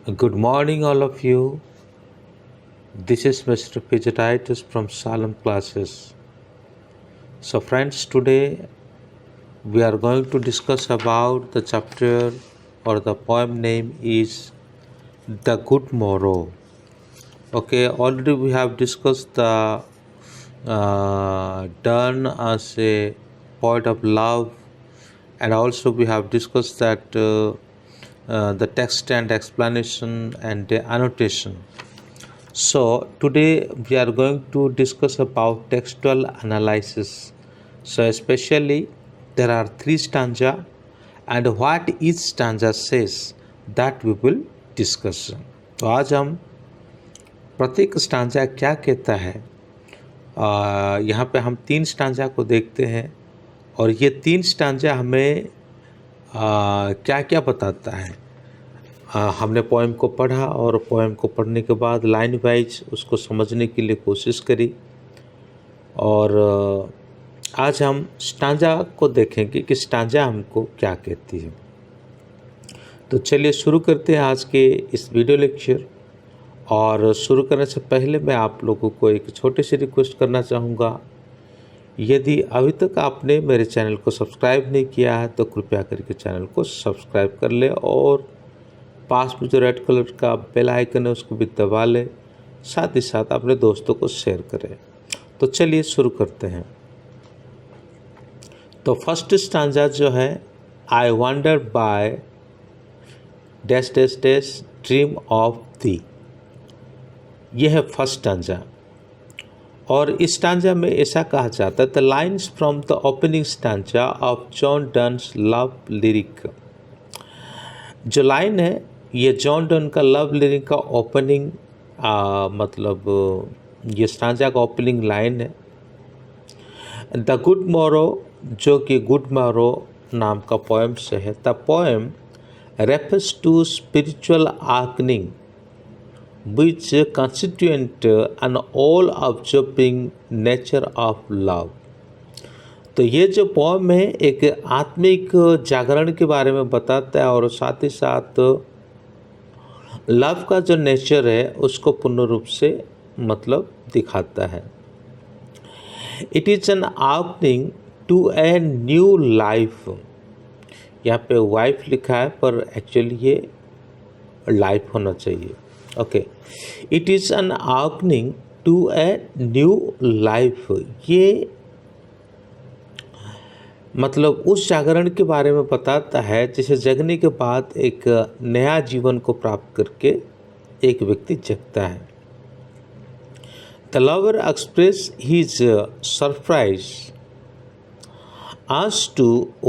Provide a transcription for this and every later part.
Good morning, all of you. This is Mr. Pijatitis from Salem Classes. So, friends, today we are going to discuss about the chapter or the poem name is The Good Morrow. Okay, already we have discussed the Donne as a poet of love, and also we have discussed that the text and explanation and the annotation. So today we are going to discuss about textual analysis. So especially there are three stanza and what each stanza says that we will discuss. तो आज हम प्रत्येक stanza क्या कहता है यहाँ पे हम तीन स्टांजा को देखते हैं और ये तीन स्टांजा हमें क्या क्या बताता है। हमने पोएम को पढ़ा और पोएम को पढ़ने के बाद लाइन वाइज उसको समझने के लिए कोशिश करी और आज हम स्टांजा को देखेंगे कि स्टांजा हमको क्या कहती है। तो चलिए शुरू करते हैं आज के इस वीडियो लेक्चर। और शुरू करने से पहले मैं आप लोगों को एक छोटी सी रिक्वेस्ट करना चाहूँगा, यदि अभी तक आपने मेरे चैनल को सब्सक्राइब नहीं किया है तो कृपया करके चैनल को सब्सक्राइब कर ले और पास में जो रेड कलर का बेल आइकन है उसको भी दबा ले, साथ ही साथ अपने दोस्तों को शेयर करें। तो चलिए शुरू करते हैं। तो फर्स्ट स्टांजा जो है I wonder by dash dash dash dream of the, यह है फर्स्ट स्टांजा। और इस स्टांजा में ऐसा कहा जाता है the lines from the opening stanza of John Donne's love lyric. जो लाइन है ये जॉन डन का लव लिरिक का ओपनिंग मतलब ये स्टांजा का ओपनिंग लाइन है। द गुड मोरो जो कि गुड मोरो नाम का पोएम से है। The poem refers to spiritual awakening which constituent an all observing nature of love। तो ये जो पोएम है एक आत्मिक जागरण के बारे में बताता है और साथ ही साथ लव का जो नेचर है उसको पूर्ण रूप से मतलब दिखाता है। It is an opening to a new life. यहाँ पे वाइफ लिखा है पर एक्चुअली ये लाइफ होना चाहिए। Okay, it is an opening to a new life. ये मतलब उस जागरण के बारे में बताता है जिसे जगने के बाद एक नया जीवन को प्राप्त करके एक व्यक्ति जगता है। The lover express his surprise as to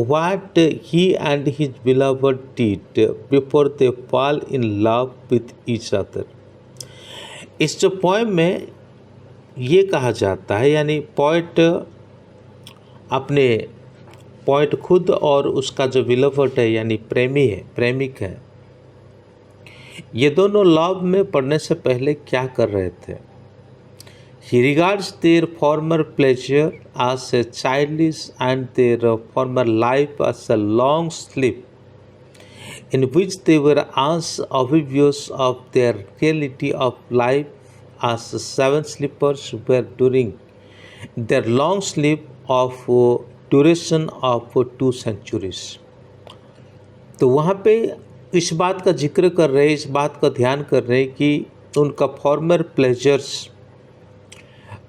what he and his beloved did before they fall in love with each other। इस जो पोएम में ये कहा जाता है यानी पोएट अपने पोएट खुद और उसका जो बिलवर्ड है यानी प्रेमी है प्रेमिक है, ये दोनों लव में पड़ने से पहले क्या कर रहे थे। He regards their former pleasure as a childish and their former life as a long sleep in which they were as oblivious of their reality of life as seven sleepers were during their long sleep of duration of 2 centuries। तो वहाँ पे इस बात का जिक्र कर रहे हैं, इस बात का ध्यान कर रहे हैं कि उनका फॉर्मर प्लेजर्स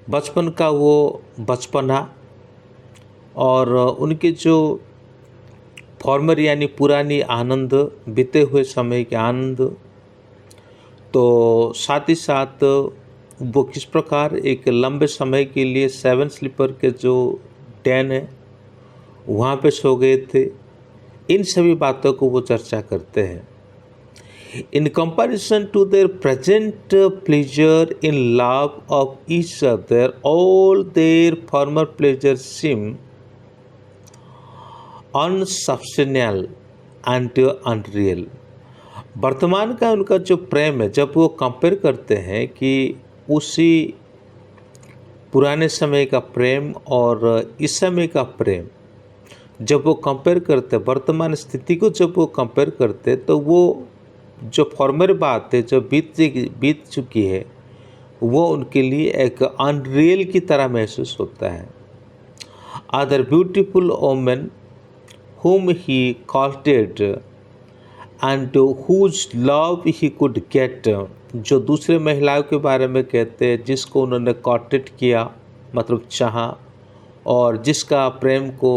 बचपन का वो बचपना और उनके जो फॉर्मर यानी पुरानी आनंद बीते हुए समय के आनंद, तो साथ ही साथ वो किस प्रकार एक लंबे समय के लिए 7 स्लीपर के जो डैन है वहाँ पे सो गए थे, इन सभी बातों को वो चर्चा करते हैं। In comparison to their present pleasure in love of each other, all their former pleasures seem unsubstantial and unreal। वर्तमान का उनका जो प्रेम है जब वो कंपेयर करते हैं कि उसी पुराने समय का प्रेम और इस समय का प्रेम जब वो कंपेयर करते, वर्तमान स्थिति को जब वो कंपेयर करते तो वो जो फॉर्मर बात है जो बीत चुकी है वो उनके लिए एक अनरियल की तरह महसूस होता है। Other beautiful women whom he courted and whose love he could get, जो दूसरे महिलाओं के बारे में कहते हैं जिसको उन्होंने कॉर्टेड किया मतलब चाहा और जिसका प्रेम को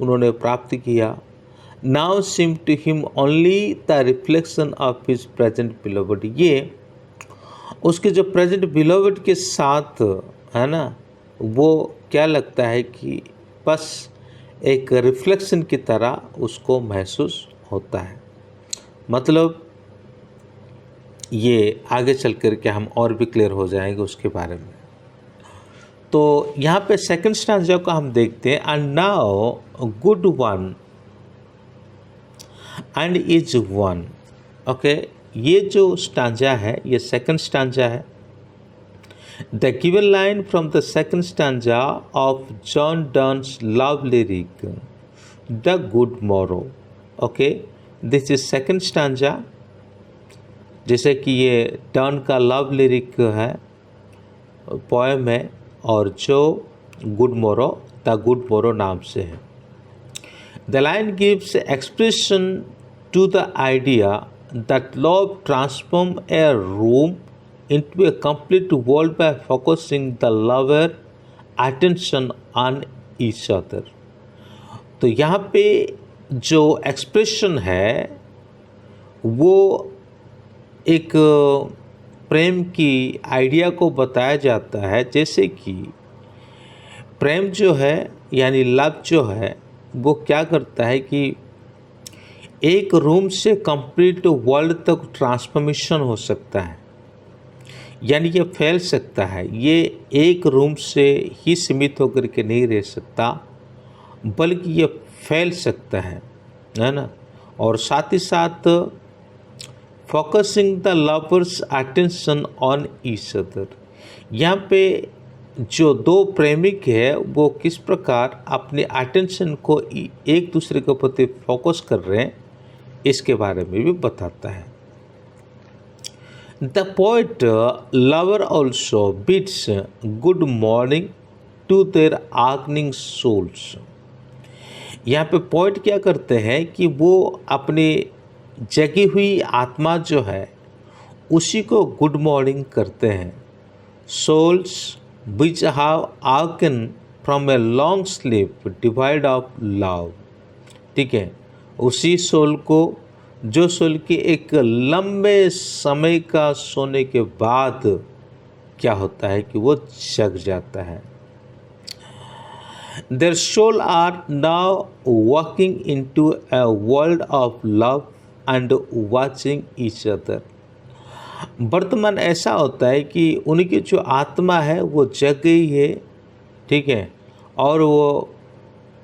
उन्होंने प्राप्त किया, now seem to him only the reflection of his present beloved, ये उसके जो प्रेजेंट बिलोवड के साथ है ना, वो क्या लगता है कि बस एक रिफ्लेक्शन की तरह उसको महसूस होता है। मतलब ये आगे चल कर के हम और भी क्लियर हो जाएंगे उसके बारे में। तो यहाँ पे सेकंड स्टांजा को हम देखते हैं, and now good one and is one. Okay, ये जो स्टांजा है ये सेकंड स्टांजा है। The given line from the second stanza of John Donne's love lyric, The Good Morrow. Okay, this is second stanza, जैसे कि ये don का love lyric है, पोएम है, और जो गुड मोरो द गुड मोरो नाम से है। The line gives expression to the idea that love transforms a room into a complete world by focusing the lover attention on each other। तो यहाँ पे जो एक्सप्रेशन है वो एक प्रेम की आइडिया को बताया जाता है, जैसे कि प्रेम जो है यानी लव जो है वो क्या करता है कि एक रूम से कंप्लीट वर्ल्ड तक ट्रांसफॉर्मेशन हो सकता है, यानी ये फैल सकता है। ये एक रूम से ही सीमित होकर के नहीं रह सकता बल्कि ये फैल सकता है ना। और साथ ही साथ focusing the lovers attention on each other, यहाँ पे जो दो प्रेमिक है वो किस प्रकार अपने अटेंशन को एक दूसरे के प्रति फोकस कर रहे हैं इसके बारे में भी बताता है। The poet lover also bids good morning to their aching souls। यहाँ पे पोइट क्या करते हैं कि वो अपनी जगी हुई आत्मा जो है उसी को गुड मॉर्निंग करते हैं। souls which have awaken from a long sleep devoid of love, ठीक है, उसी सोल को जो सोल के एक लंबे समय का सोने के बाद क्या होता है कि वो जग जाता है। Their soul are now walking into a world of love and watching each other। वर्तमान ऐसा होता है कि उनकी जो आत्मा है वो जग गई है, ठीक है, और वो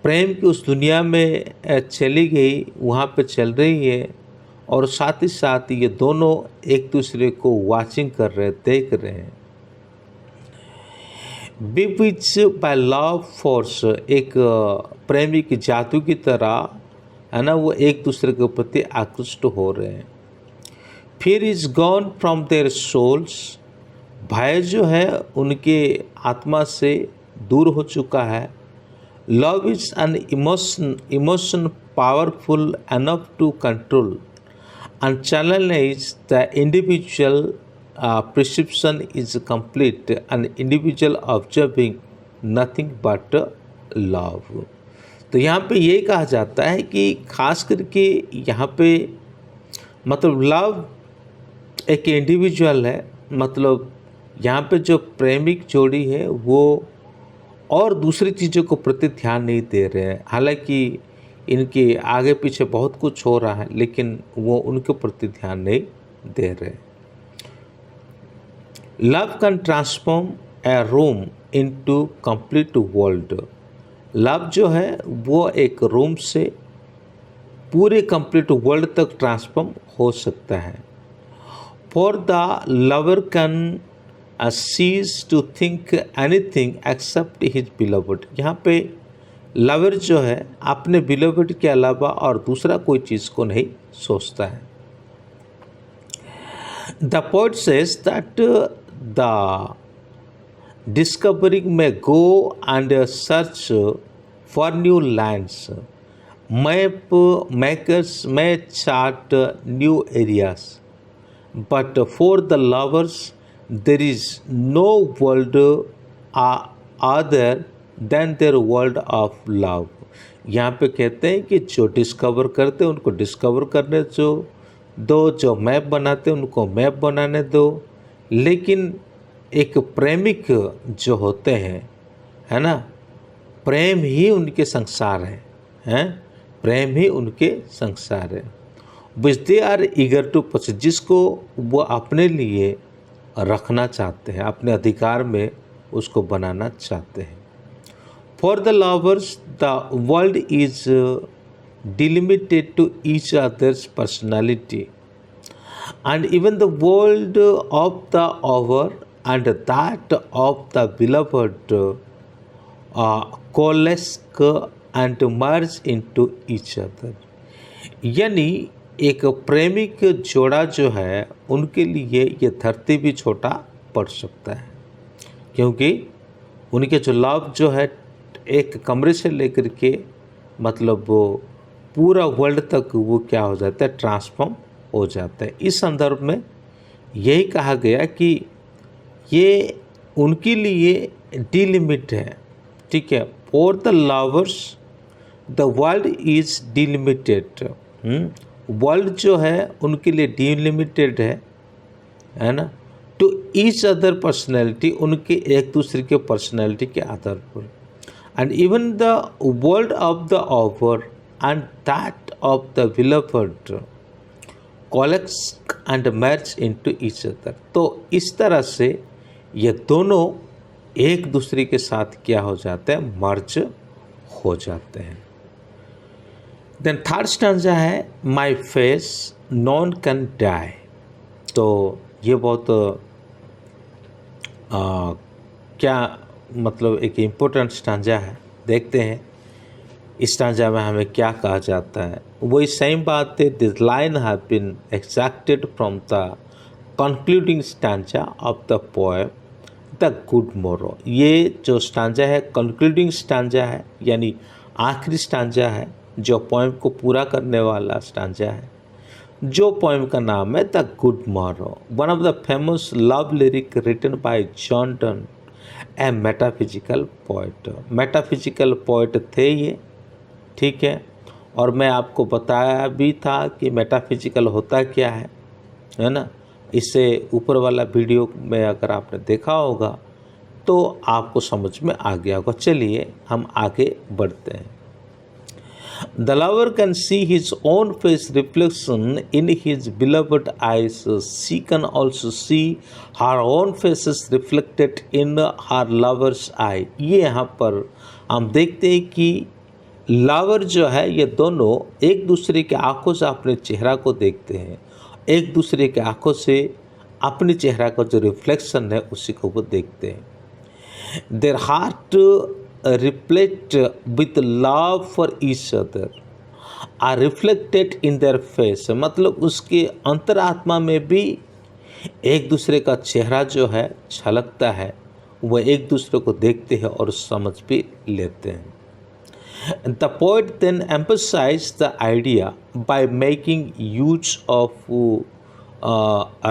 प्रेम की उस दुनिया में चली गई, वहाँ पे चल रही है, और साथ ही साथ ये दोनों एक दूसरे को वाचिंग कर रहे, देख रहे हैं। बीविच बाय लव फोर्स, एक प्रेमी की जादू की तरह है ना, वो एक दूसरे के प्रति आकृष्ट हो रहे हैं। Fear is gone from their souls, भय जो है उनके आत्मा से दूर हो चुका है। Love is an emotion powerful enough to control and channelize the individual perception is complete and individual observing nothing but love। तो यहाँ पे ये कहा जाता है कि खास करके यहाँ पे मतलब लव एक इंडिविजुअल है, मतलब यहाँ पे जो प्रेमिक जोड़ी है वो और दूसरी चीज़ों को प्रति ध्यान नहीं दे रहे हैं। हालांकि इनके आगे पीछे बहुत कुछ हो रहा है लेकिन वो उनके प्रति ध्यान नहीं दे रहे। Love can transform A room into complete world. Love जो है वो एक रूम से पूरे कंप्लीट वर्ल्ड तक ट्रांसफॉर्म हो सकता है। For the lover can cease to think anything except his beloved. यहाँ पे लवर जो है अपने बिलोवेड के अलावा और दूसरा कोई चीज़ को नहीं सोचता है। The poet says that the discovering may go and search for new lands. Map makers may chart new areas. But for the lovers, there is no world other than their world of love. यहाँ पे कहते हैं कि जो discover करते हैं उनको discover करने दो, जो मैप बनाते हैं उनको मैप बनाने दो, लेकिन एक प्रेमिक जो होते हैं, है ना, प्रेम ही उनके संसार हैं, प्रेम ही उनके संसार है, which they are eager to possess, जिसको वो अपने लिए रखना चाहते हैं, अपने अधिकार में उसको बनाना चाहते हैं. For the lovers the world is delimited to each other's personality, and even the world of the other and that of the beloved coalesce and merge into each other. यानी एक प्रेमिक जोड़ा जो है उनके लिए ये धरती भी छोटा पड़ सकता है, क्योंकि उनके जो लव जो है एक कमरे से लेकर के मतलब वो पूरा वर्ल्ड तक वो क्या हो जाता है, ट्रांसफॉर्म हो जाता है. इस संदर्भ में यही कहा गया कि ये उनके लिए डिलिमिट है, ठीक है. For the lovers the world is delimited. World जो है उनके लिए डिलिमिटेड है ना, टू ईच अदर पर्सनैलिटी, उनके एक दूसरे के पर्सनैलिटी के आधार पर, and even the world of the offer and that of the beloved collects and merge into each other. तो इस तरह से ये दोनों एक दूसरे के साथ क्या हो जाते हैं, मर्ज हो जाते हैं. देन थर्ड स्टैंजा है my face none can die. तो ये बहुत क्या मतलब एक इम्पोर्टेंट स्टैंजा है. देखते हैं इस स्टैंजा में हमें क्या कहा जाता है. वही सेम बात है. This line have been extracted from the concluding stanza of the poem the good morrow. ये जो स्टैंजा है कंक्लूडिंग स्टैंजा है, यानी आखिरी स्टैंजा है जो पोएम को पूरा करने वाला स्टैंजा है, जो पोएम का नाम है the good morrow, one of the famous love lyric written by John Donne, a metaphysical poet. Metaphysical poet थे ये, ठीक है. और मैं आपको बताया भी था कि मेटाफिजिकल होता क्या है ना. इससे ऊपर वाला वीडियो में अगर आपने देखा होगा तो आपको समझ में आ गया होगा. चलिए हम आगे बढ़ते हैं. The lover can see his own face reflection in his beloved eyes, she can also see her own faces reflected in her lover's eye. ये यहाँ पर हम देखते हैं कि लवर जो है ये दोनों एक दूसरे के आंखों से अपने चेहरा को देखते हैं, एक दूसरे के आंखों से अपने चेहरा का जो रिफ्लेक्शन है उसी को वो देखते हैं. Their heart reflect with love for each other are reflected in their face. मतलब उसके अंतरात्मा में भी एक दूसरे का चेहरा जो है झलकता है, वह एक दूसरे को देखते हैं और समझ भी लेते हैं. The poet then emphasized the idea by making use of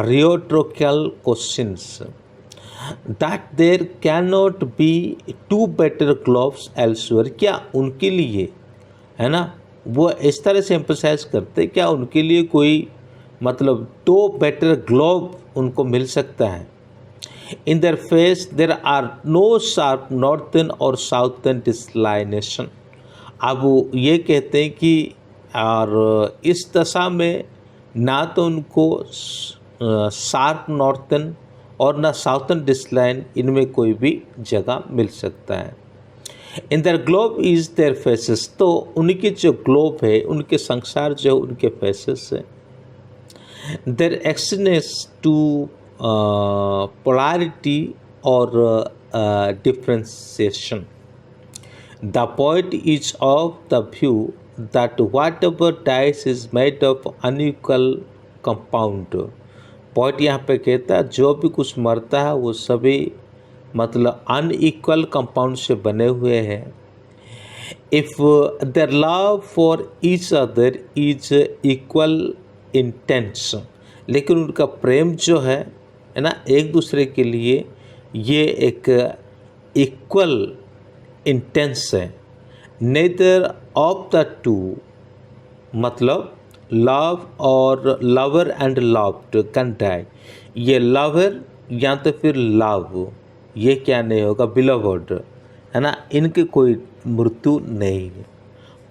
rhetorical questions that there cannot be two better globes elsewhere. क्या उनके लिए, है ना, वो इस तरह से एम्फसाइज करते क्या उनके लिए कोई मतलब दो बेटर ग्लोब उनको मिल सकता है. In their face there are no sharp northern or southern declination. अब वो ये कहते हैं कि और इस दशा में ना तो उनको शार्प नॉर्थन और ना साउथर्न डिस्लाइन, इनमें कोई भी जगह मिल सकता है. In their globe is their faces. तो उनके जो ग्लोब है, उनके संसार जो उनके फेसेस है. देयर एक्सनेस टू पोलैरिटी और differentiation. The poet is of the view that whatever dice is made of unequal compound, point यहाँ पे कहता है जो भी कुछ मरता है वो सभी मतलब अनइक्वल कंपाउंड से बने हुए हैं। If their love for each other is equal intense, लेकिन उनका प्रेम जो है ना एक दूसरे के लिए ये एक इक्वल इंटेंस है। नेदर ऑफ द टू मतलब लव और lover and loved can die, ये लवर या तो फिर लव ये क्या नहीं होगा बिलवर्ड है ना, इनके कोई मृत्यु नहीं है।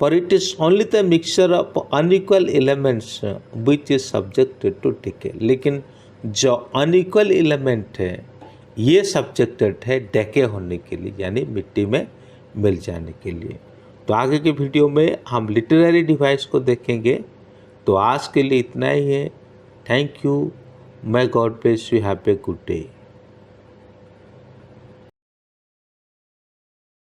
पर it is only the mixture of unequal elements which is subjected to decay, लेकिन जो अनइक्वल एलिमेंट है ये सब्जेक्टेड है डेके होने के लिए यानी मिट्टी में मिल जाने के लिए। तो आगे के वीडियो में हम लिटरेरी डिवाइस को देखेंगे। तो आज के लिए इतना ही है। Thank you. may God bless you. Have a good day.